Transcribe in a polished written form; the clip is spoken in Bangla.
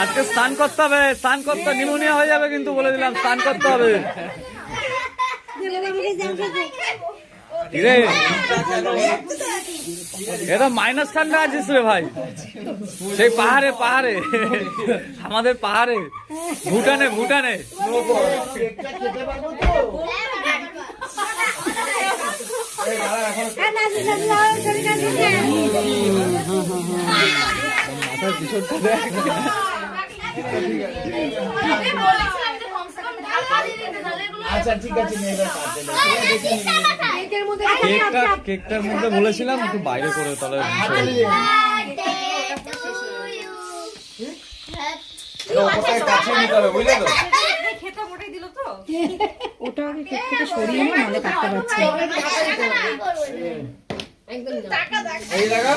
আজকে স্নান করতে হবে, স্নান করতে নিউমোনিয়া হয়ে যাবে কিন্তু বলে দিলাম, স্নান করতে হবে। এটা মাইনাস ঠান্ডা আছিস রে ভাই, সেই পাহাড়ে পাহাড়ে, আমাদের পাহাড়ে, ভুটানে ভুটানে। মাথার পিছনটা দেখ। আচ্ছা ঠিক আছে, কেকটার মধ্যে বলেছিলাম একটু বাইরে করে, তাহলে কাছে নিতে হবে, বুঝলে তো? ওটা আগে কেক থেকে সরিয়ে নিয়ে নাহলে কাটতে পারছি। এই জায়গা